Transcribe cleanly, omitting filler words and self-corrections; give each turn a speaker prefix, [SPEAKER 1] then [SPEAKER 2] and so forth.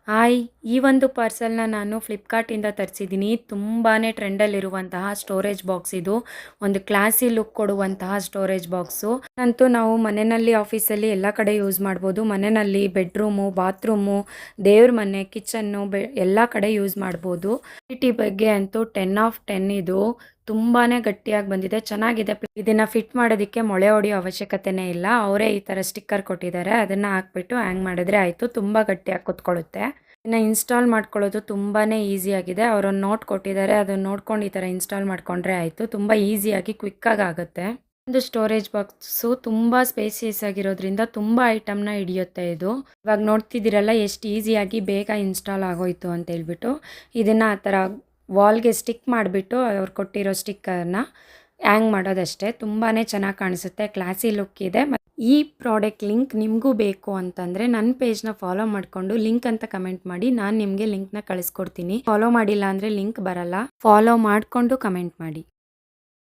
[SPEAKER 1] Hi, ಈ ಒಂದು ಪಾರ್ಸೆಲ್ನ ನಾನು ಫ್ಲಿಪ್ಕಾರ್ಟಿಂದ ತರಿಸಿದ್ದೀನಿ. ತುಂಬಾ ಟ್ರೆಂಡಲ್ಲಿರುವಂತಹ ಸ್ಟೋರೇಜ್ ಬಾಕ್ಸ್ ಇದು. ಒಂದು ಕ್ಲಾಸಿ ಲುಕ್ ಕೊಡುವಂತಹ ಸ್ಟೋರೇಜ್ ಬಾಕ್ಸು. ಅಂತೂ ನಾವು ಮನೆಯಲ್ಲಿ, ಆಫೀಸಲ್ಲಿ ಎಲ್ಲ ಕಡೆ ಯೂಸ್ ಮಾಡ್ಬೋದು. ಮನೆಯಲ್ಲಿ ಬೆಡ್ರೂಮು, ಬಾತ್ರೂಮು, ದೇವ್ರ ಮನೆ, ಕಿಚನ್ನು ಎಲ್ಲ ಕಡೆ ಯೂಸ್ ಮಾಡ್ಬೋದು. ಕ್ವಾಲಿಟಿ ಬಗ್ಗೆ ಅಂತೂ 10 ಆಫ್ 10 ಇದು. ತುಂಬಾ ಗಟ್ಟಿಯಾಗಿ ಬಂದಿದೆ, ಚೆನ್ನಾಗಿದೆ. ಇದನ್ನು ಫಿಟ್ ಮಾಡೋದಕ್ಕೆ ಮೊಳೆ ಹೊಡೆಯೋ ಅವಶ್ಯಕತೆನೇ ಇಲ್ಲ. ಅವರೇ ಈ ಥರ ಸ್ಟಿಕ್ಕರ್ ಕೊಟ್ಟಿದ್ದಾರೆ, ಅದನ್ನು ಹಾಕ್ಬಿಟ್ಟು ಹ್ಯಾಂಗ್ ಮಾಡಿದ್ರೆ ಆಯಿತು. ತುಂಬ ಗಟ್ಟಿಯಾಗಿ ಕೂತ್ಕೊಳ್ಳುತ್ತೆ. ಇದನ್ನು ಇನ್ಸ್ಟಾಲ್ ಮಾಡ್ಕೊಳ್ಳೋದು ತುಂಬಾ ಈಸಿಯಾಗಿದೆ. ಅವರೊಂದು ನೋಟ್ ಕೊಟ್ಟಿದ್ದಾರೆ, ಅದನ್ನು ನೋಡ್ಕೊಂಡು ಈ ಥರ ಇನ್ಸ್ಟಾಲ್ ಮಾಡ್ಕೊಂಡ್ರೆ ಆಯಿತು. ತುಂಬ ಈಸಿಯಾಗಿ ಕ್ವಿಕ್ಕಾಗಿ ಆಗುತ್ತೆ. ಒಂದು ಸ್ಟೋರೇಜ್ ಬಾಕ್ಸು ತುಂಬ ಸ್ಪೇಸಿಯಸ್ ಆಗಿರೋದ್ರಿಂದ ತುಂಬ ಐಟಮ್ನ ಹಿಡಿಯುತ್ತೆ ಇದು. ಇವಾಗ ನೋಡ್ತಿದ್ದೀರಲ್ಲ ಎಷ್ಟು ಈಸಿಯಾಗಿ ಬೇಗ ಇನ್ಸ್ಟಾಲ್ ಆಗೋಯ್ತು ಅಂತ ಹೇಳ್ಬಿಟ್ಟು. ಇದನ್ನು ಆ ಥರ ವಾಲ್ಗೆ ಸ್ಟಿಕ್ ಮಾಡಿಬಿಟ್ಟು ಅವ್ರು ಕೊಟ್ಟಿರೋ ಸ್ಟಿಕ್ಕರ್ನ ಹ್ಯಾಂಗ್ ಮಾಡೋದಷ್ಟೇ. ತುಂಬಾ ಚೆನ್ನಾಗಿ ಕಾಣಿಸುತ್ತೆ, ಕ್ಲಾಸಿ ಲುಕ್ ಇದೆ. ಈ ಪ್ರಾಡಕ್ಟ್ ಲಿಂಕ್ ನಿಮಗೂ ಬೇಕು ಅಂತಂದರೆ ನನ್ನ ಪೇಜ್ನ ಫಾಲೋ ಮಾಡಿಕೊಂಡು ಲಿಂಕ್ ಅಂತ ಕಮೆಂಟ್ ಮಾಡಿ, ನಾನು ನಿಮಗೆ ಲಿಂಕ್ನ ಕಳಿಸ್ಕೊಡ್ತೀನಿ. ಫಾಲೋ ಮಾಡಿಲ್ಲ ಅಂದರೆ ಲಿಂಕ್ ಬರಲ್ಲ. ಫಾಲೋ ಮಾಡಿಕೊಂಡು ಕಮೆಂಟ್ ಮಾಡಿ.